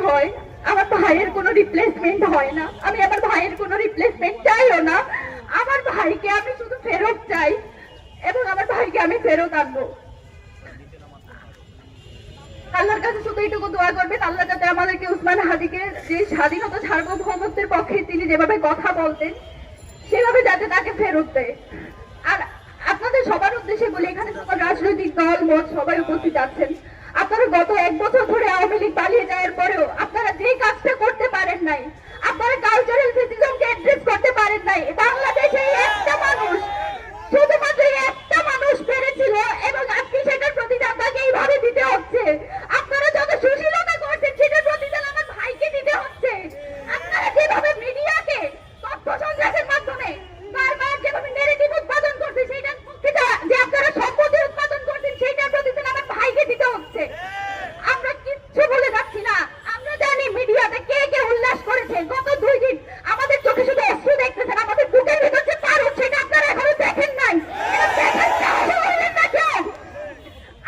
হয়, আমার ভাইয়ের কোনো রিপ্লেসমেন্ট হয় না। আমি আমার ভাইয়ের কোনো রিপ্লেসমেন্ট চাইও না। আমার ভাইকে আমি শুধু ফেরত চাই এবং আমার ভাইকে আমি ফেরত আনবো। আল্লাহর কাছে শুধু এইটুকু দোয়া করবেন, আল্লাহ যাতে আমাদেরকে উসমান হাদিকে যে স্বাধীনতা সার্বভৌমত্বের পক্ষে তিনি যেভাবে কথা বলতেন সেভাবে যাতে তাকে ফেরত দেয়। আর আপনাদের সবার উদ্দেশ্যে বলি, এখানে সকল রাজনৈতিক দল মত সবাই উপস্থিত আছেন। আপনারা গত 1 বছর ধরে আওয়ামী লীগ পালিয়ে যাওয়ার পরেও আপনারা যে কাজটা করতে পারেন নাই, আপনারা কালচারাল ফেসিজমকে অ্যাড্রেস করতে পারেন নাই। বাংলাদেশে একটা মানুষ, শুধুমাত্র একটা মানুষ পেরেছিল এবং আজকে সেটার প্রতিদান তাকে এইভাবে দিতে হচ্ছে। আপনারা যত সুশীলতা করছেন সেটার প্রতিদান আমার ভাইকে দিতে হচ্ছে। আপনারা যেভাবে মিডিয়াকে তথ্য সন্ত্রাসের মাধ্যমে বারবার যেভাবে নেগেটিভ উৎপাদন করছে, সেটার পক্ষে যে আপনারা সম্পত্তি উৎপাদন করছেন সেটার প্রতিদান আমার ভাইকে দিতে হচ্ছে। আমরা কিচ্ছু বলে যাচ্ছি না। আমরা জানি মিডিয়াতে কে কে উল্লাস করেছে। গত 2 দিন আমাদের চোখে শুধু অশ্রু দেখতেছেন, আমাদের বুকের ভিতর যে পারদ সেটা আপনারা এখনো দেখেন নাই। এটা দেখার সাহস করলেন না কেউ?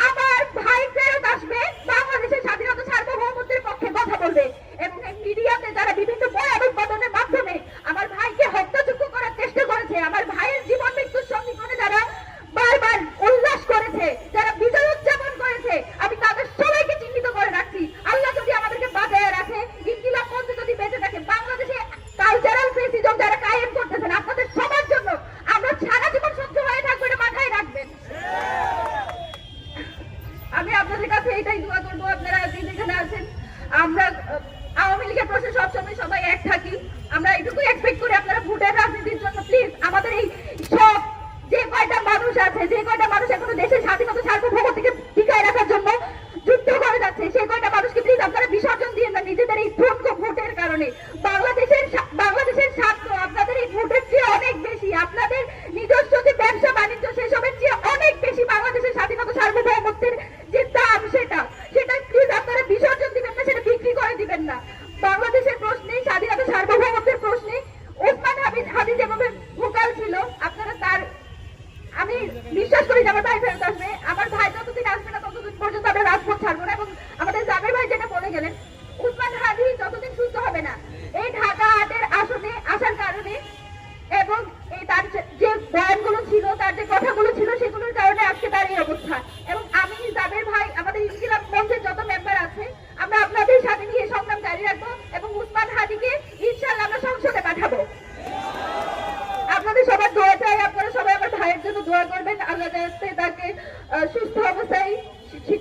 আমার ভাই ফেরত আসবে, বাংলাদেশের স্বাধীনতা সার্বভৌমত্বের পক্ষে কথা বলবে এবং এই মিডিয়াতে যারা বিভিন্ন বয়ান উৎপাদনের মাধ্যমে আমার ভাইকে হত্যাযোগ্য করার চেষ্টা করেছে, আমার ভাইয়ের জীবন মৃত্যুর সমীকরণে যারা বারবার উল্লাস করেছে, যারা বিজয় উদযাপন করেছে, আমি তাদের সবাইকে চিহ্নিত করে রাখছি। আল্লাহ যদি আমাদেরকে বাঁচায় রাখে, ইনকিলাব মঞ্চ যদি বেঁচে থাকে, বাংলাদেশে কালচারাল ফেসিজম যারা কায়েম করতেছেন, আপনাদের সবার জন্য আমরা সারা জীবন সহ্য হয়ে থাকবো, এটা মাথায় রাখবেন। আমি আপনাদের কাছে এটাই দোয়া করবো, আপনারা যেখানে আছেন, আমরা আওয়ামী লীগের প্রশ্নে সবসময় সবাই এক থাকি। আমরা এটুকু এক্সপেক্ট করি আপনারা ভোটের রাজনীতির জন্য প্লিজ আমাদের এই সব যে কয়টা মানুষ আছে, যে কয়টা মানুষ এখনো দেশের স্বাধীনতা সার্বভৌমত্বকে টিকায় রাখার জন্য যুদ্ধ করে যাচ্ছে, সেই কয়টা মানুষকে প্লিজ আপনারা বিসর্জন দিয়ে না নিজেদের এই ঠুনক ভোটের কারণে। বাংলাদেশের স্বার্থ আপনাদের এই ভোটের চেয়ে অনেক বেশি, আপনাদের নিজস্ব যে ব্যবসা বাণিজ্য সেসবের চেয়ে অনেক বেশি বাংলাদেশের স্বাধীনতা সার্বভৌমত্বের যে দাম সেটা প্লিজ আপনারা বিসর্জন দিবেন না, সেটা বিক্রি করে দিবেন না। বাংলাদেশের প্রশ্নে, স্বাধীনতা সার্বভৌমত্বের প্রশ্নে উসমান হাদি যেভাবে ভোকাল ছিল, আপনারা তার, আমি বিশ্বাস করি যে আমার ভাই ফেরত আসবে। আমার ভাই যতদিন আসবে না ততদিন পর্যন্ত আমরা রাজপথ ছাড়বো না। এবং আমাদের জাবের ভাই যেটা বলে গেলেন, উসমান হাদি যতদিন সুস্থ হবে না এই ঢাকা 8-এর আসনে আসার কারণে এবং এই তার যে বয়ানগুলো ছিল, তার যে কথাগুলো ছিল, সেগুলোর কারণে আজকে তার এই অবস্থা। এবং আমি জাবের ভাই, আমাদের ইনকিলাব মঞ্চের যত মেম্বার আছে, আমরা আপনাদের সাথে নিয়ে সংগ্রাম জারি রাখবো এবং উসমান হাদিকে ইনশাআল্লাহ আমরা সংসদে পাঠাবো। আপনাদের সবার দোয়া চাই, আপনারা সবাই আমার ভাইয়ের জন্য দোয়া করবেন। আল্লাহ যাতে তাকে সুস্থ অবস্থায়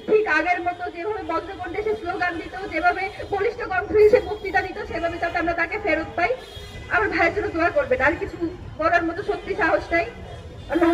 ঠিক আগের মতো যেভাবে বজ্রকণ্ঠে সে স্লোগান দিত, যেভাবে বলিষ্ঠ কণ্ঠে সে বক্তৃতা দিত, সেভাবে যাতে আমরা তাকে ফেরত পাই। আমার ভাইয়ের জন্য দোয়া করবেন। আর কিছু বলার মতো সত্যি সাহস নাই। আল্লাহ।